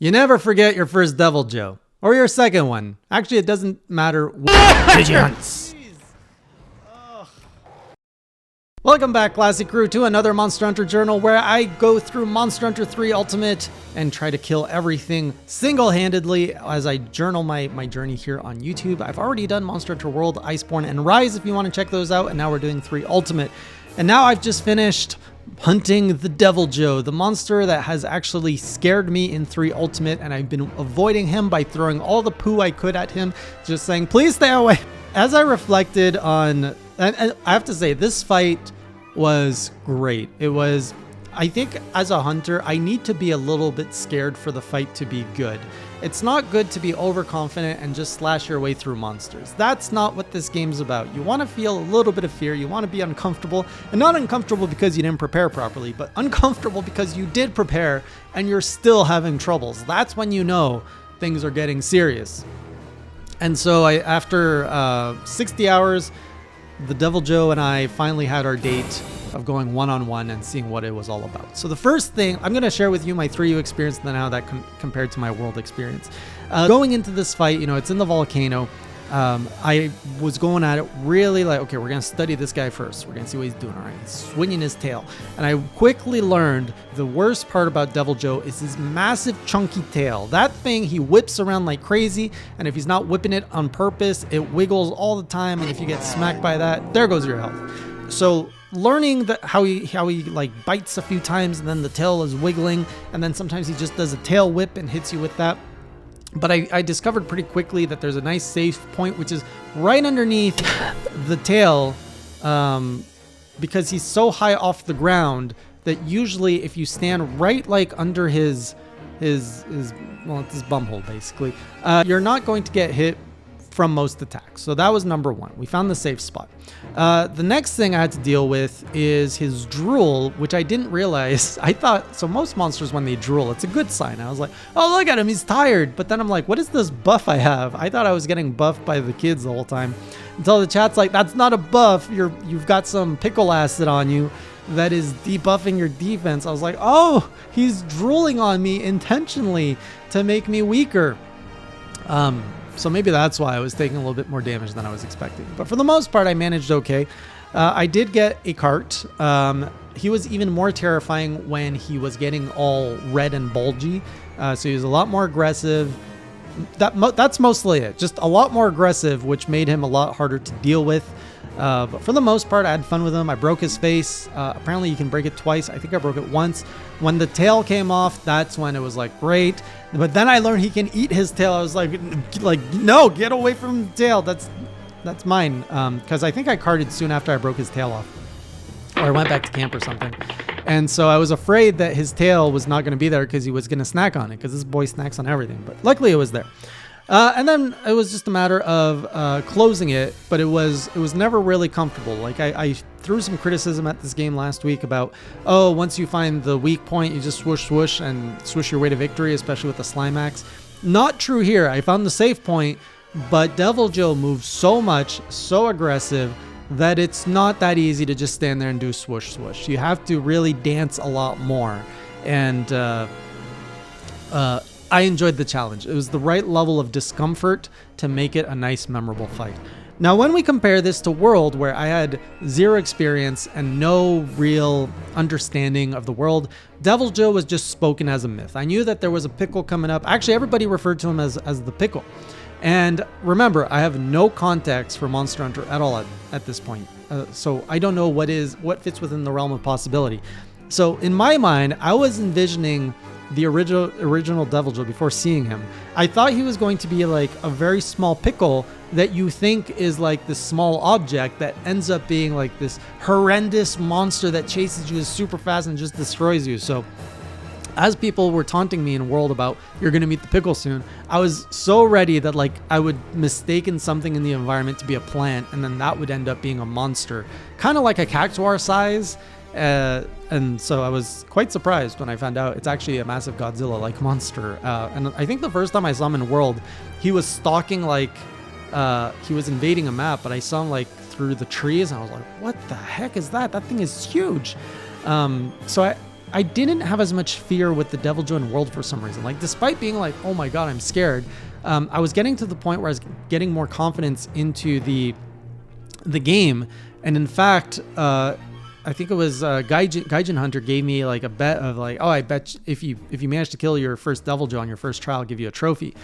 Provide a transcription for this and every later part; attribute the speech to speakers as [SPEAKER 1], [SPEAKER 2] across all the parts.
[SPEAKER 1] You never forget your first DevilJho. Or your second one. Actually, it doesn't matter what you hunt. Welcome back, Classic Crew, to another Monster Hunter Journal where I go through Monster Hunter 3 Ultimate and try to kill everything single-handedly as I journal my journey here on YouTube. I've already done Monster Hunter World, Iceborne, and Rise if you want to check those out, and now we're doing 3 Ultimate. And now I've just finished hunting the DevilJho, the monster that has actually scared me in 3 Ultimate, and I've been avoiding him by throwing all the poo I could at him, just saying, please stay away. As I reflected on, and I have to say, this fight was great. It was, I think as a hunter, I need to be a little bit scared for the fight to be good. It's not good to be overconfident and just slash your way through monsters. That's not what this game's about. You want to feel a little bit of fear. You want to be uncomfortable, and not uncomfortable because you didn't prepare properly, but uncomfortable because you did prepare and you're still having troubles. That's when you know things are getting serious. And so after 60 hours, the DevilJho and I finally had our date of going one-on-one and seeing what it was all about. So the first thing, I'm going to share with you my 3U experience and then how that compared to my world experience. Going into this fight, you know, it's in the volcano. I was going at it really like, okay, we're going to study this guy first. We're going to see what he's doing. All right, he's swinging his tail. And I quickly learned the worst part about DevilJho is his massive chunky tail. That thing, he whips around like crazy. And if he's not whipping it on purpose, it wiggles all the time. And if you get smacked by that, there goes your health. So learning that how he like bites a few times and then the tail is wiggling. And then sometimes he just does a tail whip and hits you with that. But I discovered pretty quickly that there's a nice safe point, which is right underneath the tail, because he's so high off the ground that usually if you stand right like under his well, it's his bumhole basically, you're not going to get hit from most attacks. So that was number one. We found the safe spot. The next thing I had to deal with is his drool, which I didn't realize. I thought, so most monsters when they drool, it's a good sign. I was like, oh, look at him, he's tired. But then I'm like, what is this buff I have? I thought I was getting buffed by the kids the whole time. Until the chat's like, that's not a buff. You've got some pickle acid on you that is debuffing your defense. I was like, oh, he's drooling on me intentionally to make me weaker. So maybe that's why I was taking a little bit more damage than I was expecting. But for the most part, I managed okay. I did get a cart. He was even more terrifying when he was getting all red and bulgy. So he was a lot more aggressive. That's mostly it. Just a lot more aggressive, which made him a lot harder to deal with. But for the most part, I had fun with him. I broke his face. Apparently you can break it twice. I think I broke it once. When the tail came off, that's when it was like, great. But then I learned he can eat his tail. I was like, no, get away from the tail. That's mine. Because I think I carted soon after I broke his tail off. Or I went back to camp or something. And so I was afraid that his tail was not going to be there because he was going to snack on it. Because this boy snacks on everything. But luckily it was there. And then it was just a matter of closing it, but it was never really comfortable. Like I threw some criticism at this game last week about, oh, once you find the weak point, you just swoosh, swoosh, and swoosh your way to victory, especially with the slime axe. Not true here. I found the safe point, but DevilJho moves so much, so aggressive, that it's not that easy to just stand there and do swoosh, swoosh. You have to really dance a lot more. And I enjoyed the challenge. It was the right level of discomfort to make it a nice, memorable fight. Now, when we compare this to World, where I had 0 experience and no real understanding of the world, DevilJho was just spoken as a myth. I knew that there was a pickle coming up. Actually, everybody referred to him as the pickle. And remember, I have no context for Monster Hunter at all at this point. So I don't know what fits within the realm of possibility. So in my mind, I was envisioning the original DevilJho before seeing him. I thought he was going to be like a very small pickle that you think is like this small object that ends up being like this horrendous monster that chases you super fast and just destroys you. So as people were taunting me in World about, you're going to meet the pickle soon, I was so ready that like I would mistaken something in the environment to be a plant, and then that would end up being a monster, kind of like a cactuar size. And so I was quite surprised when I found out it's actually a massive Godzilla-like monster. And I think the first time I saw him in World, he was stalking like, he was invading a map, but I saw him like through the trees and I was like, what the heck is that? That thing is huge. So I didn't have as much fear with the DevilJho in World for some reason. Like, despite being like, oh my god, I'm scared, I was getting to the point where I was getting more confidence into the game. And in fact, I think it was Gaijin Hunter gave me like a bet of like, oh, I bet if you manage to kill your first DevilJho on your first trial, I'll give you a trophy.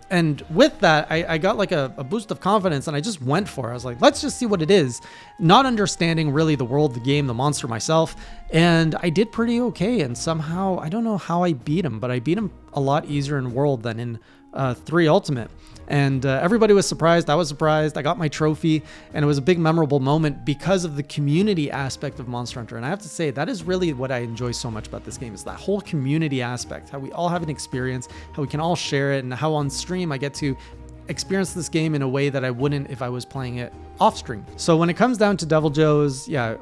[SPEAKER 1] And with that, I got like a boost of confidence, and I just went for it. I was like, let's just see what it is, not understanding really the world, the game, the monster myself. And I did pretty okay. And somehow, I don't know how I beat him, but I beat him a lot easier in World than in 3 Ultimate. And everybody was surprised. I was surprised. I got my trophy, and it was a big memorable moment because of the community aspect of Monster Hunter. And I have to say, that is really what I enjoy so much about this game, is that whole community aspect, how we all have an experience, how we can all share it, and how on stream I get to experience this game in a way that I wouldn't if I was playing it off stream. So when it comes down to DevilJho's, yeah,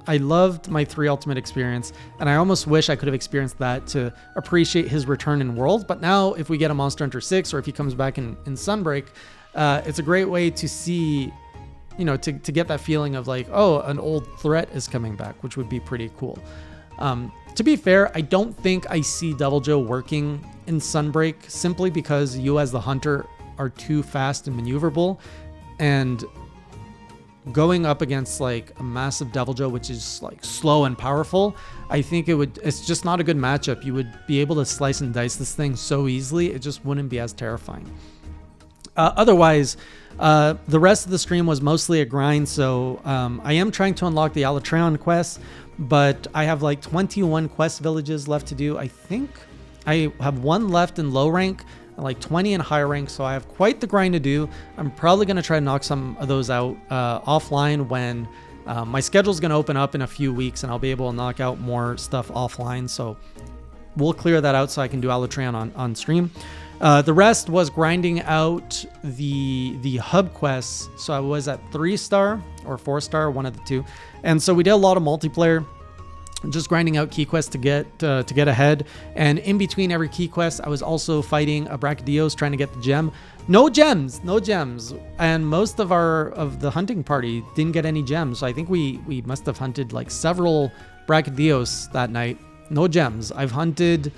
[SPEAKER 1] I loved my 3 Ultimate experience, and I almost wish I could have experienced that to appreciate his return in World. But now, if we get a Monster Hunter 6, or if he comes back in Sunbreak, it's a great way to see, you know, to get that feeling of like, oh, an old threat is coming back, which would be pretty cool. To be fair, I don't think I see DevilJho working in Sunbreak, simply because you as the hunter are too fast and maneuverable, and going up against like a massive DevilJho, which is like slow and powerful, I think it's just not a good matchup. You would be able to slice and dice this thing so easily, it just wouldn't be as terrifying. Otherwise, the rest of the stream was mostly a grind, so I am trying to unlock the Alatreon quest, but I have like 21 quest villages left to do. I think I have 1 left in low rank, and like 20 in high rank, so I have quite the grind to do. I'm probably going to try to knock some of those out offline when my schedule's going to open up in a few weeks, and I'll be able to knock out more stuff offline, so we'll clear that out so I can do Alatreon on stream. The rest was grinding out the hub quests, so I was at 3-star or 4-star, one of the two, and so we did a lot of multiplayer, just grinding out key quests to get ahead. And in between every key quest, I was also fighting a Brachydios trying to get the gem. No gems, and most of the hunting party didn't get any gems. So I think we must have hunted like several Brachydios that night. No gems. I've hunted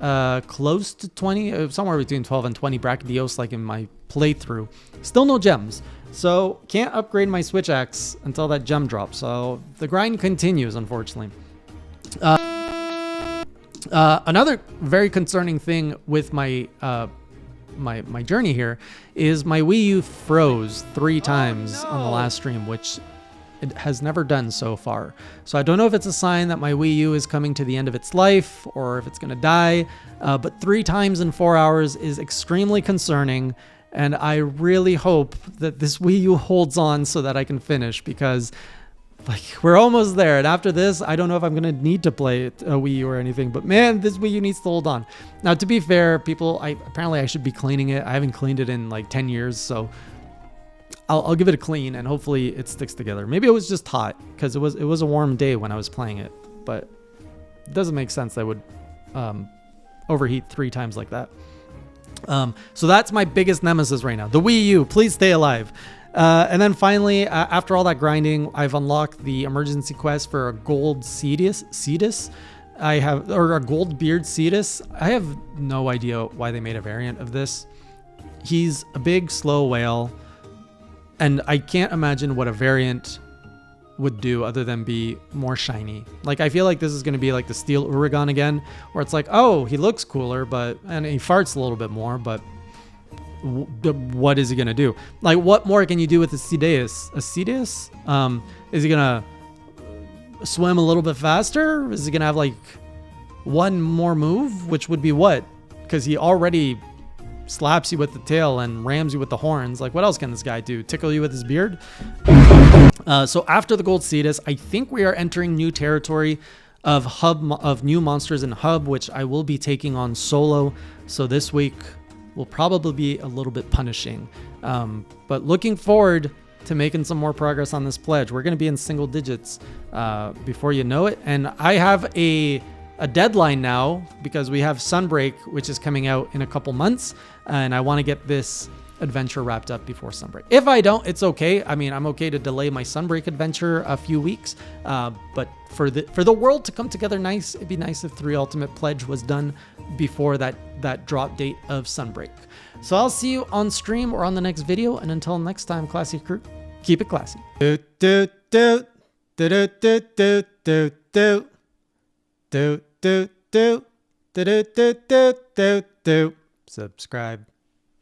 [SPEAKER 1] close to 20, somewhere between 12 and 20 Brachydios like in my playthrough. Still no gems. So can't upgrade my switch axe until that gem drops. So the grind continues, unfortunately. Another very concerning thing with my my journey here is my Wii U froze 3 times on the last stream, which it has never done so far. So I don't know if it's a sign that my Wii U is coming to the end of its life or if it's going to die, but 3 times in 4 hours is extremely concerning, and I really hope that this Wii U holds on so that I can finish, because like we're almost there, and after this I don't know if I'm gonna need to play a Wii U or anything, but man, this Wii U needs to hold on. Now, to be fair, people, apparently I should be cleaning it. I haven't cleaned it in like 10 years, so I'll give it a clean, and hopefully it sticks together. Maybe it was just hot, because it was a warm day when I was playing it, but it doesn't make sense that I would overheat 3 times like that. So that's my biggest nemesis right now, the Wii U. Please stay alive. And then finally, after all that grinding, I've unlocked the emergency quest for a gold Cetus. Or a gold beard Cetus. I have no idea why they made a variant of this. He's a big, slow whale, and I can't imagine what a variant would do other than be more shiny. Like, I feel like this is going to be like the Steel Uragan again, where it's like, oh, he looks cooler, and he farts a little bit more, but what is he gonna do? Like, what more can you do with a Cetus? Is he gonna swim a little bit faster? Is he gonna have like 1 more move, which would be what? Because he already slaps you with the tail and rams you with the horns. Like, what else can this guy do? Tickle you with his beard? So after the gold Cetus, I think we are entering new territory of new monsters in hub, which I will be taking on solo. So this week will probably be a little bit punishing, but looking forward to making some more progress on this pledge. We're going to be in single digits before you know it, and I have a deadline now because we have Sunbreak, which is coming out in a couple months, and I want to get this adventure wrapped up before Sunbreak. If I don't, it's okay. I mean, I'm okay to delay my Sunbreak adventure a few weeks, but for the world to come together nice, it'd be nice if 3 Ultimate Pledge was done before that drop date of Sunbreak. So I'll see you on stream or on the next video, and until next time, Classy Crew, keep it classy. Subscribe.